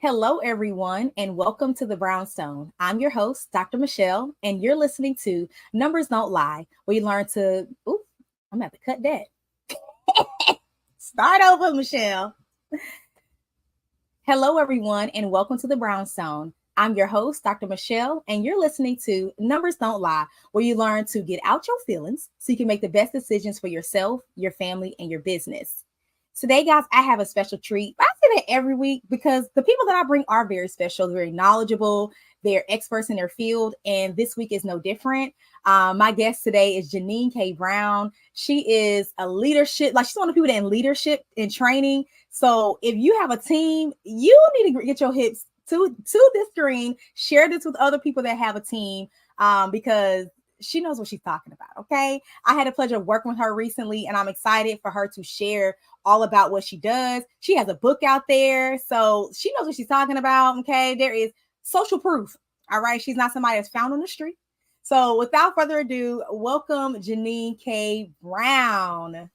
Hello, everyone, and welcome to the Brownstone. I'm your host, Dr. Michelle, and you're listening to Numbers Don't Lie, where you learn to. Ooh, I'm gonna have to cut that. Start over, Michelle. Hello, everyone, and welcome to the Brownstone. I'm your host, Dr. Michelle, and you're listening to Numbers Don't Lie, where you learn to get out your feelings so you can make the best decisions for yourself, your family, and your business. Today, guys, I have a special treat. I say that every week because the people that I bring are very special, very knowledgeable, they're experts in their field, and this week is no different. My guest today is Janine K. Brown. She is a leadership, like she's one of the people that in leadership and training. So if you have a team, you need to get your hips to this screen, share this with other people that have a team, because she knows what she's talking about. Okay. I had the pleasure of working with her recently, and I'm excited for her to share all about what she does. She has a book out there, so she knows what she's talking about. Okay. There is social proof. All right. She's not somebody that's found on the street. So without further ado, welcome Janine K. Brown.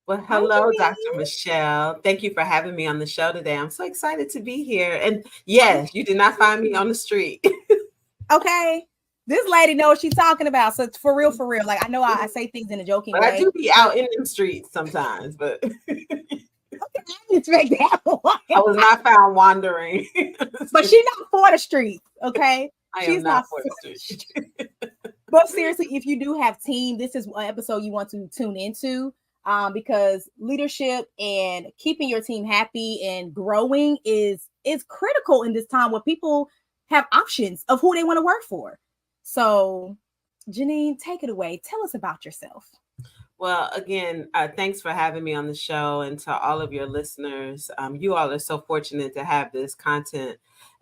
Well, Hi, hello, Dr. Janine. Michelle. Thank you for having me on the show today. I'm so excited to be here. And yes, you did not find me on the street. Okay. This lady knows what she's talking about. So it's for real, for real. Like I know I say things in a joking But I way. do be out in the streets sometimes, but Okay, I didn't expect that I one. was not found wandering. But she's not for the streets, okay? I am She's not not for for the the street. streets. But seriously, if you do have team, this is an episode you want to tune into, because leadership and keeping your team happy and growing is critical in this time where people have options of who they want to work for. So, Janine, take it away. Tell us about yourself. Well, again, thanks for having me on the show, and to all of your listeners. You all are so fortunate to have this content,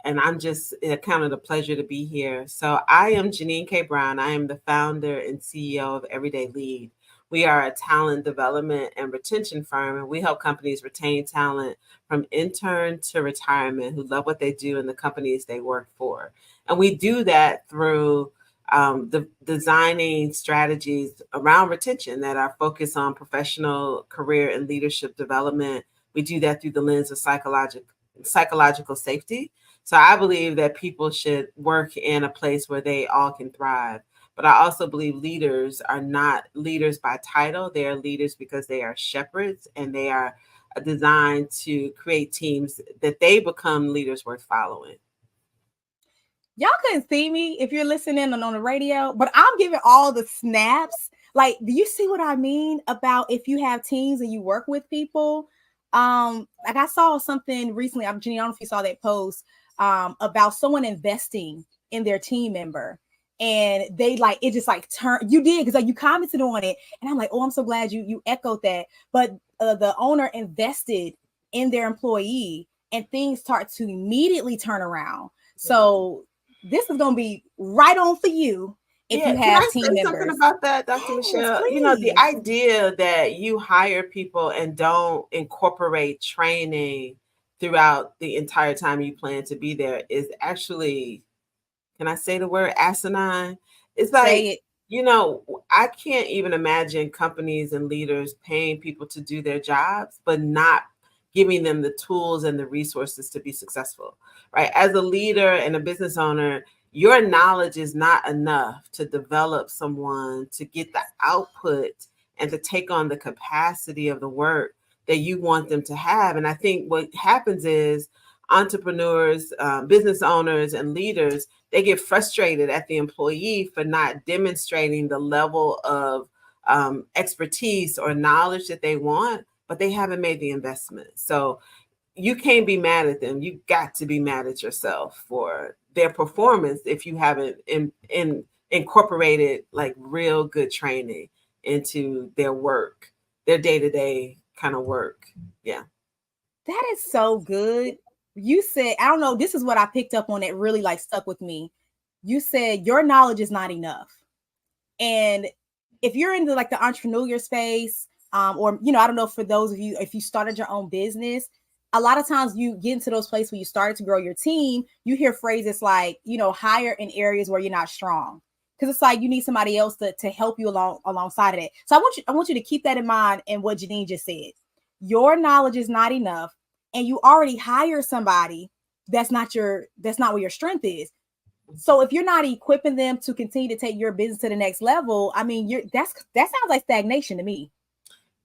and I'm just count it a pleasure to be here. So, I am Janine K. Brown. I am the founder and CEO of Everyday Lead. We are a talent development and retention firm, and we help companies retain talent from intern to retirement who love what they do in the companies they work for. And we do that through the designing strategies around retention that are focused on professional career and leadership development. We do that through the lens of psychological safety. So I believe that people should work in a place where they all can thrive. But I also believe leaders are not leaders by title. They are leaders because they are shepherds, and they are designed to create teams that they become leaders worth following. Y'all couldn't see me if you're listening on the radio, but I'm giving all the snaps. Like, do you see what I mean about if you have teams and you work with people? Like I saw something recently. I'm Jenny, I don't know if you saw that post about someone investing in their team member. And they like it just like turned you did because like you commented on it, and I'm like, oh, I'm so glad you echoed that. But the owner invested in their employee, and things start to immediately turn around. So this is going to be right on for you if Yeah, you can have I team say something members. about that, Dr. Yes, Michelle? You know, the please. idea that you hire people and don't incorporate training throughout the entire time you plan to be there is actually, can I say the word asinine? It's Say like, it. I can't even imagine companies and leaders paying people to do their jobs, but not giving them the tools and the resources to be successful, right? As a leader and a business owner, your knowledge is not enough to develop someone to get the output and to take on the capacity of the work that you want them to have. And I think what happens is entrepreneurs, business owners, and leaders, they get frustrated at the employee for not demonstrating the level of expertise or knowledge that they want, but they haven't made the investment. So you can't be mad at them. You got to be mad at yourself for their performance if you haven't incorporated like real good training into their work, their day-to-day kind of work. Yeah. That is so good. You said, I don't know, this is what I picked up on that really like stuck with me. You said your knowledge is not enough. And if you're into like the entrepreneurial space, or I don't know, for those of you, if you started your own business, a lot of times you get into those places where you started to grow your team, you hear phrases like, hire in areas where you're not strong. Because it's like you need somebody else to help you alongside of it. So I want you to keep that in mind and what Janine just said. Your knowledge is not enough, and you already hire somebody that's not where your strength is. So if you're not equipping them to continue to take your business to the next level, I mean, that sounds like stagnation to me.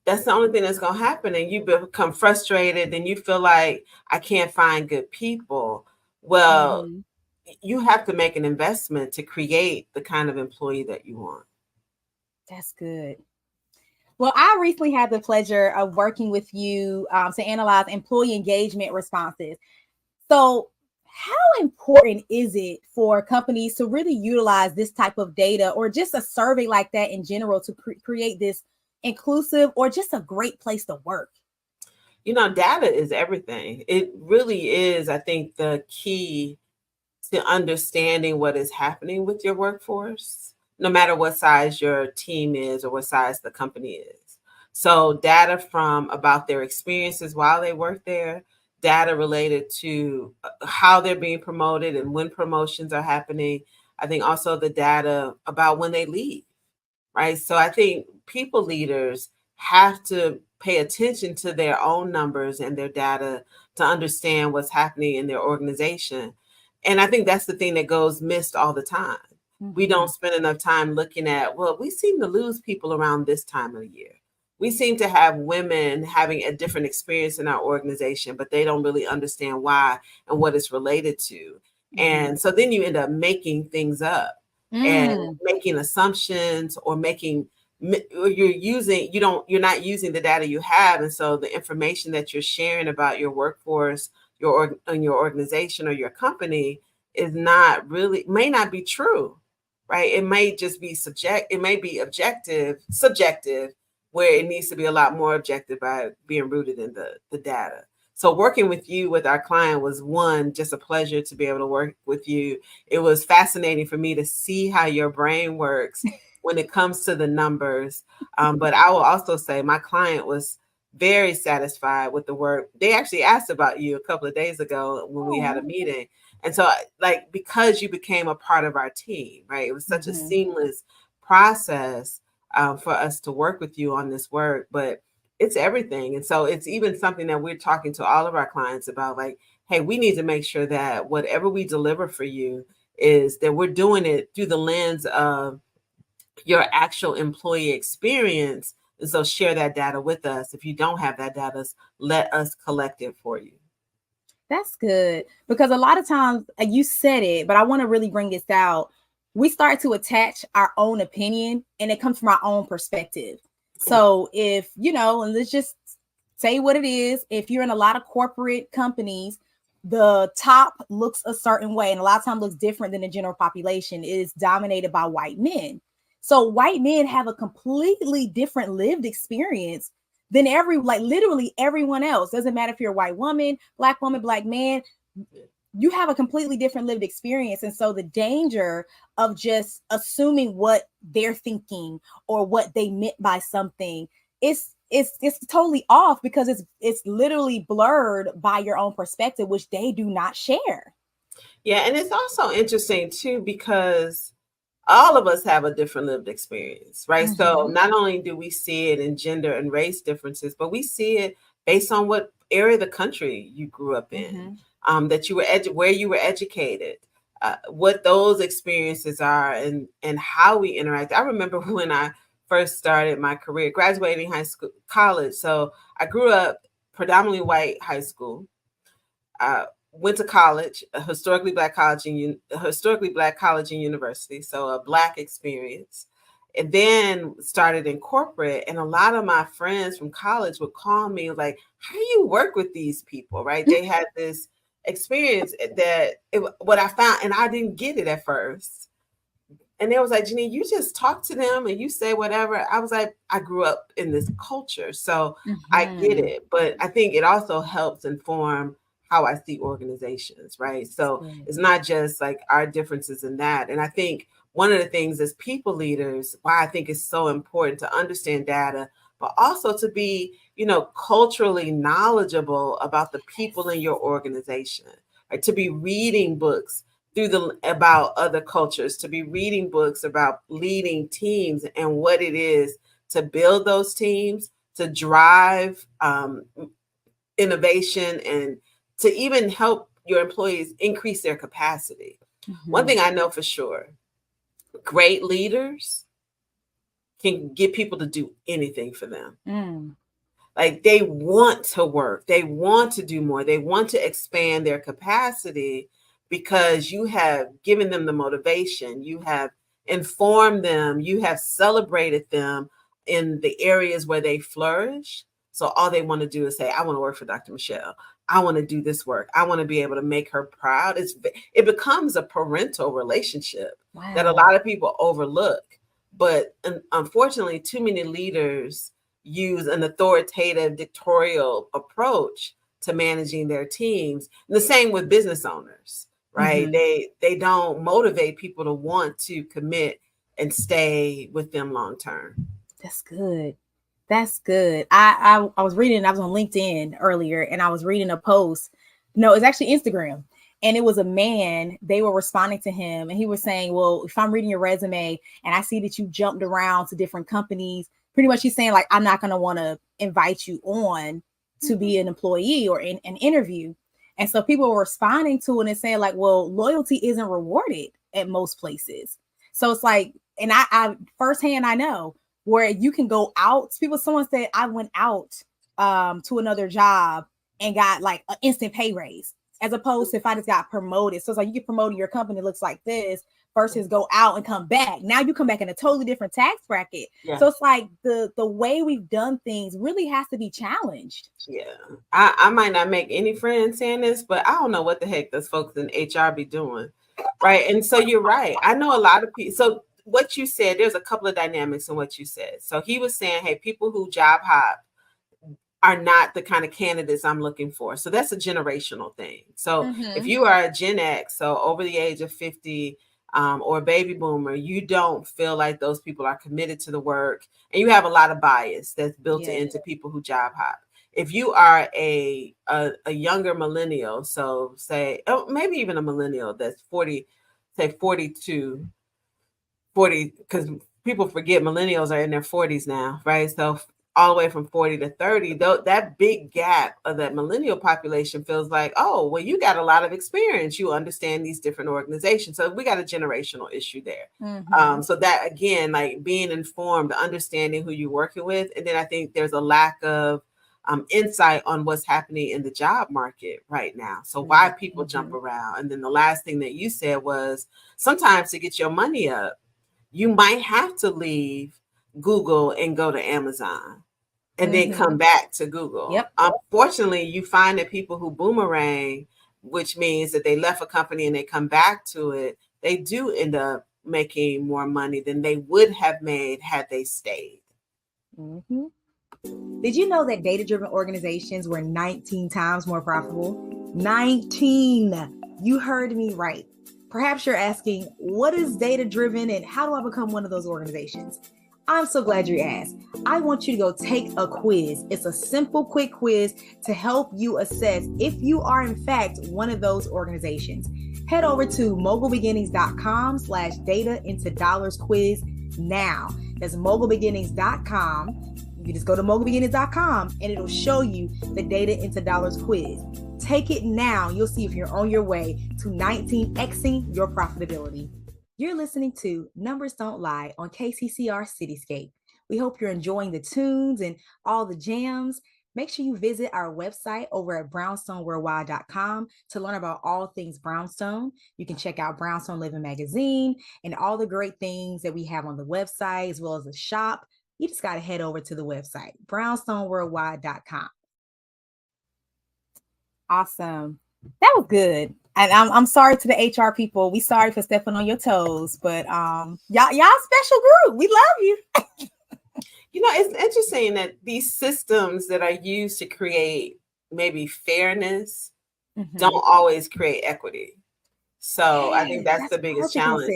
That's the only thing that's going to happen. And you become frustrated and you feel like I can't find good people. Well, Mm-hmm. you have to make an investment to create the kind of employee that you want. That's good. Well, I recently had the pleasure of working with you to analyze employee engagement responses. So, how important is it for companies to really utilize this type of data or just a survey like that in general to create this inclusive or just a great place to work? Data is everything. It really is, I think, the key to understanding what is happening with your workforce, no matter what size your team is or what size the company is. So, data from about their experiences while they work there, data related to how they're being promoted and when promotions are happening. I think also the data about when they leave, right? So, I think people leaders have to pay attention to their own numbers and their data to understand what's happening in their organization. And I think that's the thing that goes missed all the time. We Mm-hmm. don't spend enough time looking at, well, we seem to lose people around this time of the year. We seem to have women having a different experience in our organization, but they don't really understand why and what it's related to. Mm-hmm. And so then you end up making things up and Mm, making assumptions or making you're not using the data you have, and so the information that you're sharing about your workforce, and your organization or your company is not really may not be true, right? It may just be it may be subjective, where it needs to be a lot more objective by being rooted in the data. So working with you with our client was just a pleasure to be able to work with you. It was fascinating for me to see how your brain works when it comes to the numbers. But I will also say my client was very satisfied with the work. They actually asked about you a couple of days ago when we had a oh. meeting. And so, like, because you became a part of our team, right? It was such a Mm-hmm. seamless process for us to work with you on this work. But it's everything. And so, it's even something that we're talking to all of our clients about, like, hey, we need to make sure that whatever we deliver for you is that we're doing it through the lens of your actual employee experience. And so share that data with us. If you don't have that data, let us collect it for you. That's good because a lot of times you said it, but I want to really bring this out. We start to attach our own opinion and it comes from our own perspective. Yeah. So if, and let's just say what it is, if you're in a lot of corporate companies, the top looks a certain way and a lot of times looks different than the general population. It is dominated by white men. So white men have a completely different lived experience than like literally everyone else. Doesn't matter if you're a white woman, black man, you have a completely different lived experience. And so the danger of just assuming what they're thinking or what they meant by something it's totally off because it's literally blurred by your own perspective, which they do not share. Yeah. And it's also interesting too, because all of us have a different lived experience, right? So Mm-hmm. not only do we see it in gender and race differences, but we see it based on what area of the country you grew up in, Mm-hmm. that you were where you were educated, what those experiences are, and how we interact. I remember when I first started my career, graduating college. So I grew up predominantly white high school. Went to college, a historically black college and university, so a black experience, and then started in corporate. And a lot of my friends from college would call me like, "How do you work with these people?" Right? They had this experience what I found, and I didn't get it at first. And they was like, Janine, you just talk to them and you say whatever. I was like, I grew up in this culture, so I get Mm-hmm. it. But I think it also helps inform how I see organizations, right? So it's not just like our differences in that. And I think one of the things as people leaders, why I think it's so important to understand data, but also to be, culturally knowledgeable about the people in your organization, right? To be reading books about other cultures, to be reading books about leading teams and what it is to build those teams, to drive innovation, and to even help your employees increase their capacity. One Mm-hmm. thing I know for sure, great leaders can get people to do anything for them. Mm. Like they want to work, they want to do more, they want to expand their capacity because you have given them the motivation, you have informed them, you have celebrated them in the areas where they flourish. So all they want to do is say, I want to work for Dr. Michele. I want to do this work. I want to be able to make her proud. It becomes a parental relationship that a Wow. lot of people overlook. But unfortunately, too many leaders use an authoritative dictatorial approach to managing their teams. And the same with business owners, right? Mm-hmm. They don't motivate people to want to commit and stay with them long term. That's good. That's good. I was reading, I was on LinkedIn earlier and I was reading a post. No, it's actually Instagram. And it was a man, they were responding to him and he was saying, well, if I'm reading your resume and I see that you jumped around to different companies, pretty much he's saying like, I'm not going to want to invite you on to be an employee or in an interview. And so people were responding to it and saying like, well, loyalty isn't rewarded at most places. So it's like, and I firsthand, I know where you can go out. People, someone said I went out to another job and got like an instant pay raise, as opposed to if I just got promoted. So it's like you get promoted, your company looks like this versus go out and come back. Now you come back in a totally different tax bracket. Yeah. So it's like the way we've done things really has to be challenged. Yeah. I might not make any friends saying this, but I don't know what the heck those folks in HR be doing. Right. And so you're right. I know a lot of people. So what you said, there's a couple of dynamics in what you said. So he was saying, hey, people who job hop are not the kind of candidates I'm looking for. So that's a generational thing. So if you are a Gen X, so over the age of 50, or a baby boomer, you don't feel like those people are committed to the work, and you have a lot of bias that's built into people who job hop. If you are a younger millennial, so say maybe even a millennial that's 40, say 42, 40, because people forget millennials are in their 40s now, right? So all the way from 40 to 30, though, that big gap of that millennial population feels like, oh, well, you got a lot of experience. You understand these different organizations. So we got a generational issue there. So that, again, like being informed, understanding who you're working with. And then I think there's a lack of insight on what's happening in the job market right now. So why people jump around. And then the last thing that you said was sometimes to get your money up, you might have to leave Google and go to Amazon and then come back to Google. Yep. Unfortunately, you find that people who boomerang, which means that they left a company and they come back to it, they do end up making more money than they would have made had they stayed. Did you know that data-driven organizations were 19 times more profitable? 19. You heard me right. Perhaps you're asking, what is data-driven and how do I become one of those organizations? I'm so glad you asked. I want you to go take a quiz. It's a simple, quick quiz to help you assess if you are in fact one of those organizations. Head over to mogulbeginnings.com/data into dollars quiz now. That's mogulbeginnings.com. You just go to mogulbeginnings.com and it'll show you the data into dollars quiz. Take it now. You'll see if you're on your way to 19xing your profitability. You're listening to Numbers Don't Lie on KCCR Cityscape. We hope you're enjoying the tunes and all the jams. Make sure you visit our website over at brownstoneworldwide.com to learn about all things Brownstone. You can check out Brownstone Living Magazine and all the great things that we have on the website, as well as the shop. You just got to head over to the website, brownstoneworldwide.com. Awesome. That was good. And I'm sorry to the HR people. We sorry for stepping on your toes, but y'all special group. We love you. You know, it's interesting that these systems that are used to create maybe fairness don't always create equity. So I think that's the biggest challenge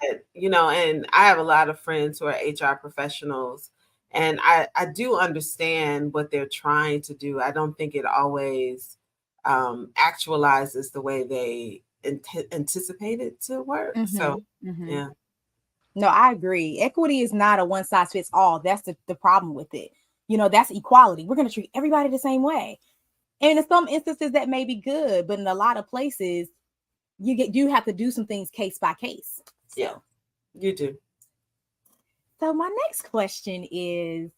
that, you know, and I have a lot of friends who are HR professionals, and I do understand what they're trying to do. I don't think it always actualizes the way they anticipate it to work. So, yeah. No, I agree. Equity is not a one size fits all. That's the problem with it. You know, that's equality. We're going to treat everybody the same way. And in some instances that may be good, but in a lot of places you have to do some things case by case. Yeah, you do. So my next question is,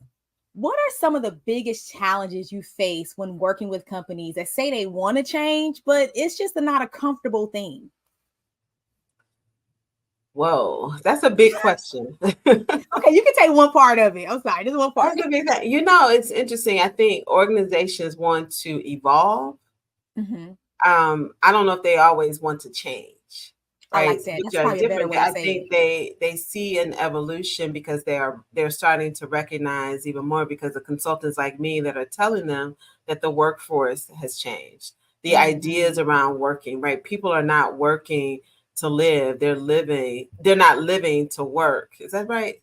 what are some of the biggest challenges you face when working with companies that say they want to change, but it's just not a comfortable thing? Whoa, that's a big question. Okay, you can take one part of it. I'm sorry, this is one part. That's a big thing. You know, it's interesting. I think organizations want to evolve. Hmm. I don't know if they always want to change, I right? like that. Which That's are probably a better different. way to I say it. think they see an evolution because they're starting to recognize even more because of consultants like me that are telling them that the workforce has changed. The ideas Hmm. around working, right? People are not working to live, they're living, they're not living to work. Is that right?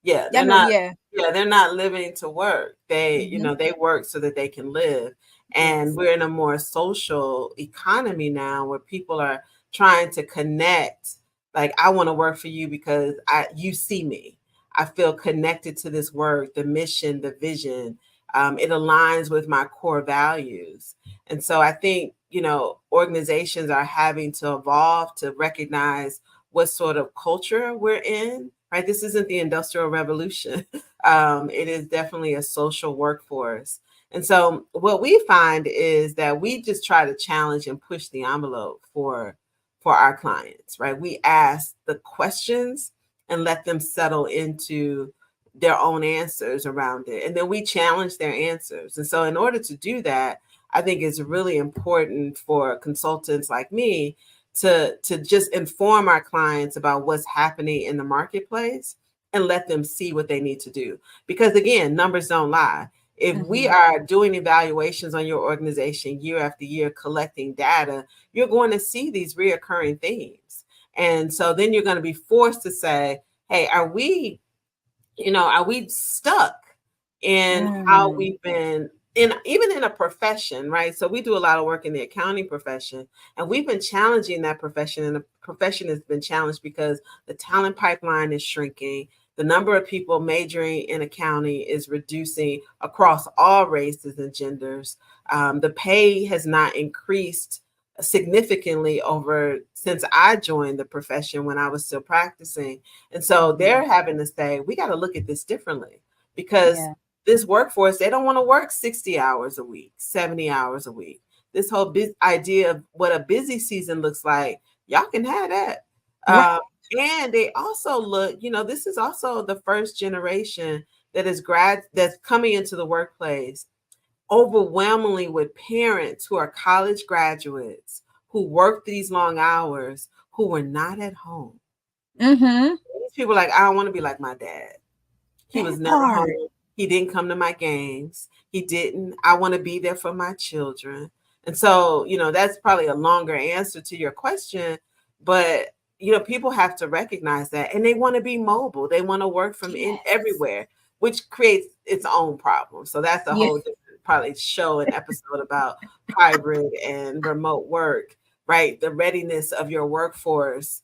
Yeah, Yeah, they're no, not, yeah. yeah, they're not living to work. They, you Hmm. know, they work so that they can live. And Yes. we're in a more social economy now where people are trying to connect. Like, I want to work for you because you see me. I feel connected to this work, the mission, the vision. It aligns with my core values. And so I think, you know, organizations are having to evolve to recognize what sort of culture we're in, right? This isn't the Industrial Revolution. It is definitely a social workforce. And so what we find is that we just try to challenge and push the envelope for our clients, right? We ask the questions and let them settle into their own answers around it. And then we challenge their answers. And so in order to do that, I think it's really important for consultants like me to just inform our clients about what's happening in the marketplace and let them see what they need to do. Because again, numbers don't lie. If we Hmm. are doing evaluations on your organization year after year, collecting data, you're going to see these reoccurring themes. And so then you're going to be forced to say, hey, are we stuck in how Mm. we've been in, even in a profession, right? So we do a lot of work in the accounting profession, and we've been challenging that profession, and the profession has been challenged because the talent pipeline is shrinking. The number of people majoring in accounting is reducing across all races and genders. The pay has not increased significantly over since I joined the profession when I was still practicing. And so Mhm. they're having to say, we got to look at this differently because Yeah. this workforce, they don't want to work 60 hours a week, 70 hours a week. This whole idea of what a busy season looks like, y'all can have that. Right. Um, and they also look, this is also the first generation that is that's coming into the workplace overwhelmingly with parents who are college graduates who work these long hours who were not at home. Mm-hmm. These people are like, I don't want to be like my dad. He was That never part. home. He didn't come to my games. He didn't. I want to be there for my children. And so, that's probably a longer answer to your question, but people have to recognize that and they want to be mobile. They want to work from in Yes. everywhere, which creates its own problem. So that's a Yeah. whole different probably show and episode about hybrid and remote work, right? The readiness of your workforce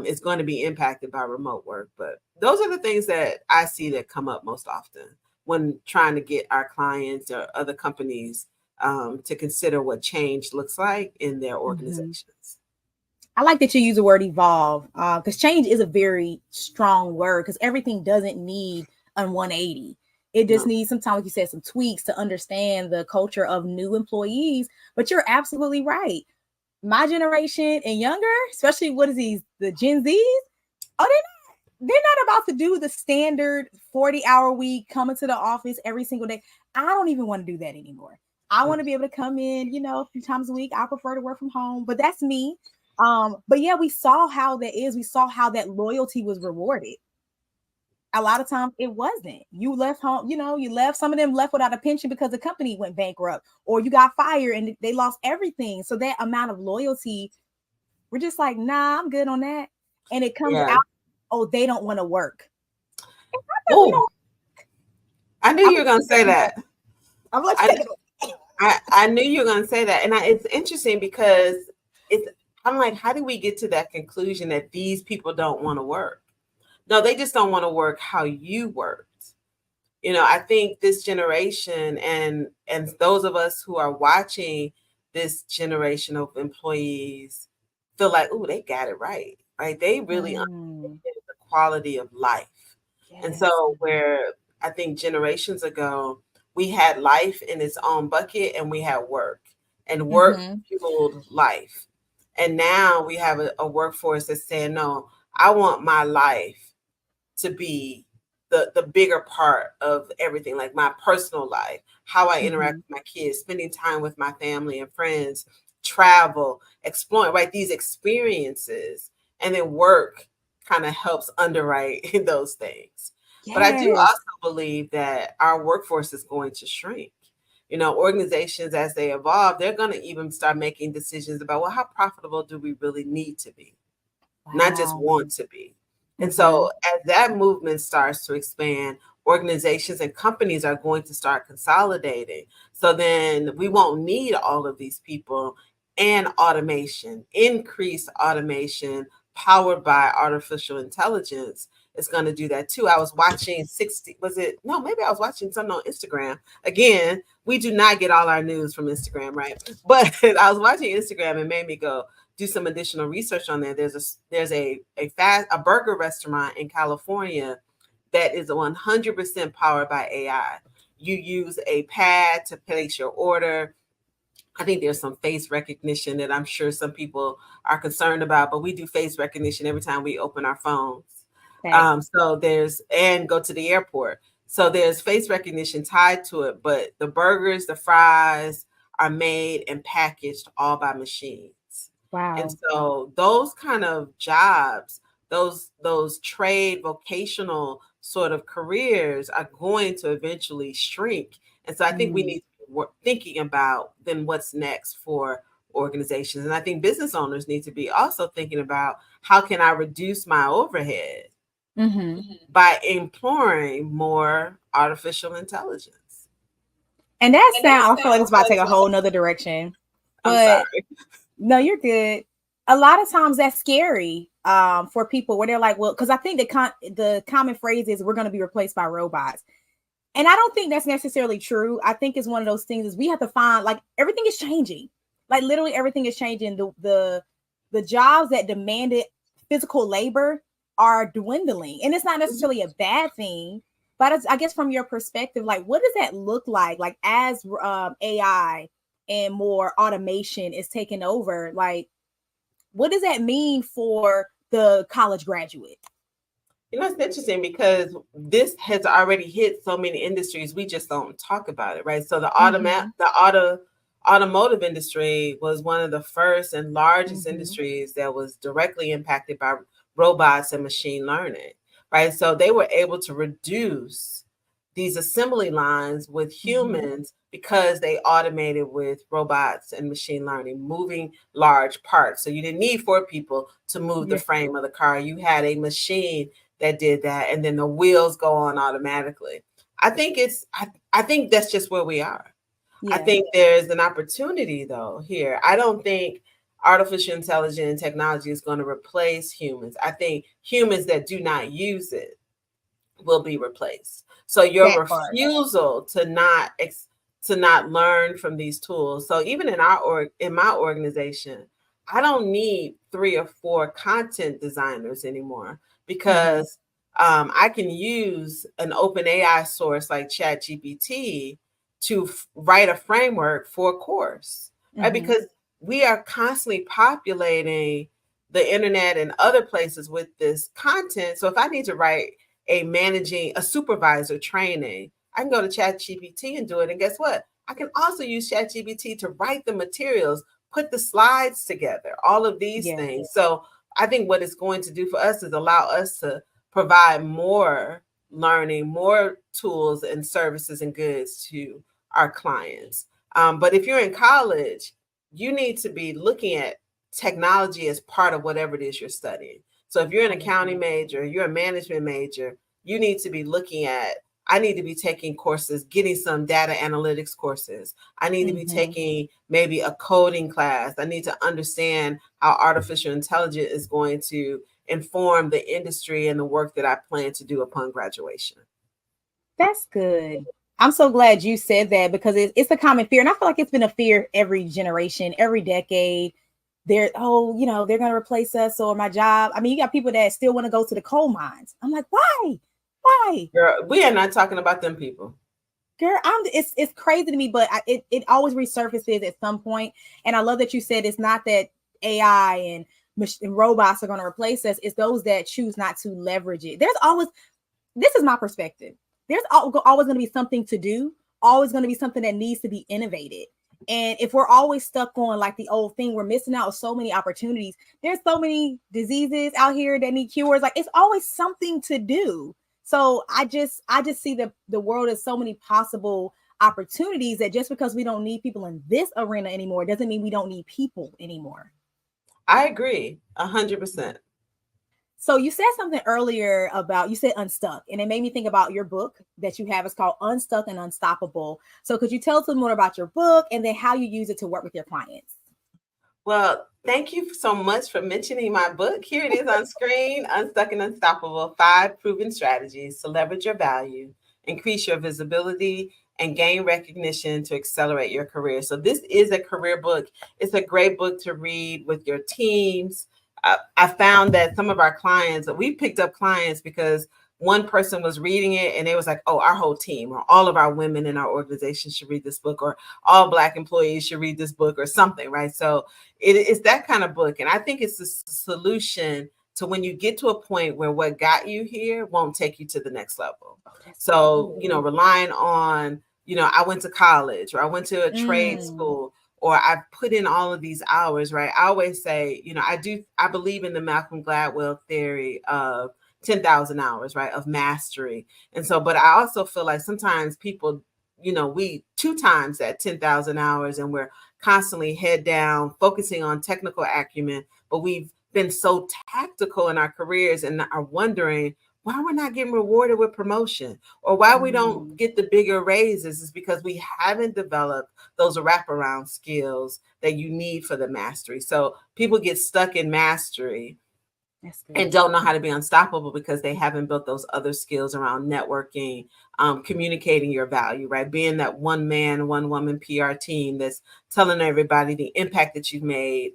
is going to be impacted by remote work. But those are the things that I see that come up most often when trying to get our clients or other companies to consider what change looks like in their Hmm. organizations. I like that you use the word evolve because change is a very strong word because everything doesn't need a 180. It just No. needs sometimes, like you said, some tweaks to understand the culture of new employees. But you're absolutely right. My generation and younger, especially what is these, the Gen Zs, oh, they're not about to do the standard 40-hour week, coming to the office every single day. I don't even want to do that anymore. I want to be able to come in, a few times a week. I prefer to work from home, but that's me. But yeah, we saw how that is. We saw how that loyalty was rewarded. A lot of times it wasn't. You left home, you left, some of them left without a pension because the company went bankrupt, or you got fired and they lost everything. So that amount of loyalty, we're just like, nah, I'm good on that. And it comes Yeah. out, oh, they don't want to work. That we Oh, don't. I knew I'm you gonna were going to say take it. that. I'm gonna I, take it away. I knew you were going to say that. And it's interesting because it's, I'm like, how do we get to that conclusion that these people don't want to work? No, they just don't want to work how you worked. I think this generation and those of us who are watching this generation of employees feel like, oh, they got it right, right? They really Mm, understand the quality of life. And yes. so where I think generations ago, we had life in its own bucket and we had work, and work Mm-hmm. fueled life. And now we have a workforce that's saying, no, I want my life to be the bigger part of everything, like my personal life, how I interact Mm-hmm. with my kids, spending time with my family and friends, travel, exploring, right? These experiences, and then work kind of helps underwrite those things. But I do Yes. also believe that our workforce is going to shrink. Organizations as they evolve, they're going to even start making decisions about, well, how profitable do we really need to be? Not just Wow. want to be. And Mm-hmm. so as that movement starts to expand, organizations and companies are going to start consolidating. So then we won't need all of these people, and automation, increased automation powered by artificial intelligence is going to do that too. I was watching 60, was it? No, maybe I was watching something on Instagram. Again, we do not get all our news from Instagram, right? But I was watching Instagram and made me go, do some additional research on there. There's a burger restaurant in California that is 100% powered by AI. You use a pad to place your order. I think there's some face recognition that I'm sure some people are concerned about, but we do face recognition every time we open our phones. Facts. So and go to the airport. So there's face recognition tied to it, but the burgers, the fries are made and packaged all by machines. And Wow. so those kind of jobs, those trade vocational sort of careers are going to eventually shrink. And so I think we Mm. need thinking about then what's next for organizations. And I think business owners need to be also thinking about, how can I reduce my overhead Mm-hmm. by employing more artificial intelligence. And that sound, I feel like it's about to take a whole nother direction. I'm But sorry. no, you're good. A lot of times that's scary for people where they're like, well, because I think the common phrase is we're going to be replaced by robots. And I don't think that's necessarily true. I think it's one of those things is we have to find, like, everything is changing. Like literally everything is changing. The jobs that demanded physical labor are dwindling. And it's not necessarily a bad thing, but I guess from your perspective, like what does that look like? Like as AI and more automation is taking over, like what does that mean for the college graduate? It's interesting because this has already hit so many industries. We just don't talk about it, right? So Mm-hmm. automotive industry was one of the first and largest Mm-hmm. industries that was directly impacted by robots and machine learning, right? So they were able to reduce these assembly lines with Mm-hmm. humans because they automated with robots and machine learning, moving large parts. So you didn't need four people to move the Yeah. frame of the car. You had a machine that did that, and then the wheels go on automatically. I think that's just where we are. I Yeah. think there's an opportunity though here. I don't think artificial intelligence and technology is going to replace humans. I think humans that do not use it will be replaced. So your That part. refusal to not learn from these tools. So even in my organization, I don't need three or four content designers anymore, Mm-hmm. because I can use an open AI source like ChatGPT to write a framework for a course, right? Mm-hmm. Because we are constantly populating the internet and other places with this content. So if I need to write a supervisor training, I can go to ChatGPT and do it. And guess what? I can also use ChatGPT to write the materials, put the slides together, all of these Yeah. things. So I think what it's going to do for us is allow us to provide more learning, more tools and services and goods to our clients. But if you're in college, you need to be looking at technology as part of whatever it is you're studying. So if you're an I accounting agree. major, you're a management major, you need to be looking at, I need to be taking courses, getting some data analytics courses. I need to be Mm-hmm. taking maybe a coding class. I need to understand how artificial intelligence is going to inform the industry and the work that I plan to do upon graduation. That's good. I'm so glad you said that because it's a common fear. And I feel like it's been a fear every generation, every decade. They're, oh, they're going to replace us or my job. I mean, you got people that still want to go to the coal mines. I'm like, why? Why? Girl, we are not talking about them people. Girl, it's crazy to me, but it always resurfaces at some point. And I love that you said it's not that AI and robots are going to replace us. It's those that choose not to leverage it. There's always, this is my perspective. There's always going to be something to do, always going to be something that needs to be innovated. And if we're always stuck on like the old thing, we're missing out on so many opportunities. There's so many diseases out here that need cures. Like it's always something to do. So I just see the world as so many possible opportunities that just because we don't need people in this arena anymore doesn't mean we don't need people anymore. I agree 100%. So you said something earlier about, you said unstuck, and it made me think about your book that you have. It's called Unstuck and Unstoppable. So could you tell us a little more about your book and then how you use it to work with your clients? Well, thank you so much for mentioning my book. Here it is on screen, Unstuck and Unstoppable, 5 proven strategies to leverage your value, increase your visibility, and gain recognition to accelerate your career. So this is a career book. It's a great book to read with your teams. I found that some of our clients, we picked up clients because one person was reading it and it was like, oh, our whole team or all of our women in our organization should read this book, or all Black employees should read this book or something, right? So it's that kind of book. And I think it's the solution to when you get to a point where what got you here won't take you to the next level. So, relying on, I went to college or I went to a trade school or I've put in all of these hours, right? I always say, I believe in the Malcolm Gladwell theory of 10,000 hours, right, of mastery. And so, but I also feel like sometimes people, we 2 times that 10,000 hours and we're constantly head down, focusing on technical acumen, but we've been so tactical in our careers and are wondering why we're not getting rewarded with promotion or why we don't get the bigger raises is because we haven't developed those wraparound skills that you need for the mastery. So people get stuck in mastery and don't know how to be unstoppable because they haven't built those other skills around networking, communicating your value, right? Being that one man, one woman PR team that's telling everybody the impact that you've made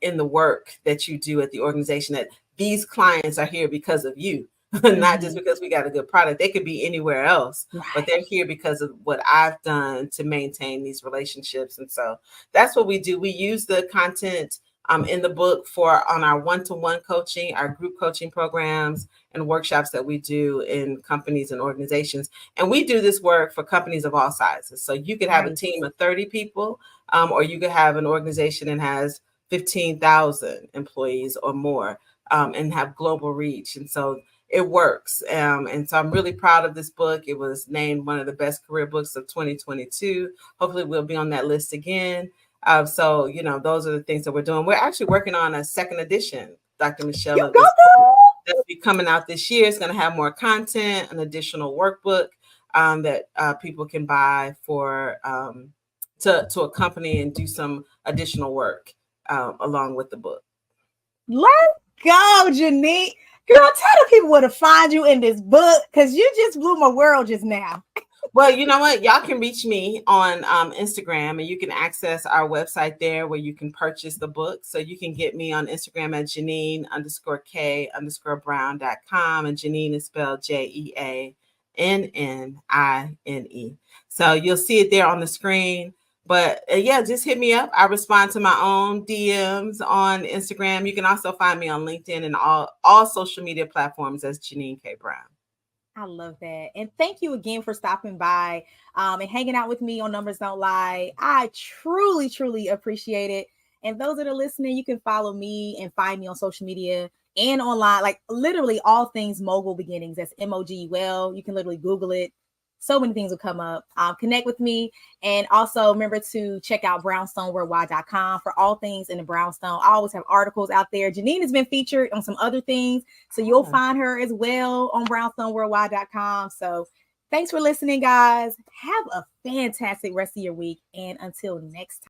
in the work that you do at the organization, that these clients are here because of you. Not just because we got a good product. They could be anywhere else, but they're here because of what I've done to maintain these relationships. And so that's what we do. We use the content in the book for on our one-to-one coaching, our group coaching programs and workshops that we do in companies and organizations. And we do this work for companies of all sizes. So you could have a team of 30 people, or you could have an organization that has 15,000 employees or more, and have global reach. And so it works. And so I'm really proud of this book. It was named one of the best career books of 2022. Hopefully we'll be on that list again. So, those are the things that we're doing. We're actually working on a second edition, Dr. Michele, of this book that'll be coming out this year. It's going to have more content, an additional workbook that people can buy for to accompany and do some additional work along with the book. Let's go, Janine. Girl, tell the people where to find you in this book because you just blew my world just now. Well, you know what? Y'all can reach me on Instagram, and you can access our website there where you can purchase the book. So you can get me on Instagram at Janine_K_Brown.com. And Janine is spelled JeAnnine. So you'll see it there on the screen. But yeah, just hit me up. I respond to my own DMs on Instagram. You can also find me on LinkedIn and all social media platforms as Janine K. Brown. I love that. And thank you again for stopping by and hanging out with me on Numbers Don't Lie. I truly, truly appreciate it. And those that are listening, you can follow me and find me on social media and online, like literally all things Mogul Beginnings. That's MOGUL. You can literally Google it. So many things will come up. Connect with me. And also remember to check out brownstoneworldwide.com for all things in the brownstone. I always have articles out there. Janine has been featured on some other things. So you'll find her as well on brownstoneworldwide.com. So thanks for listening, guys. Have a fantastic rest of your week. And until next time.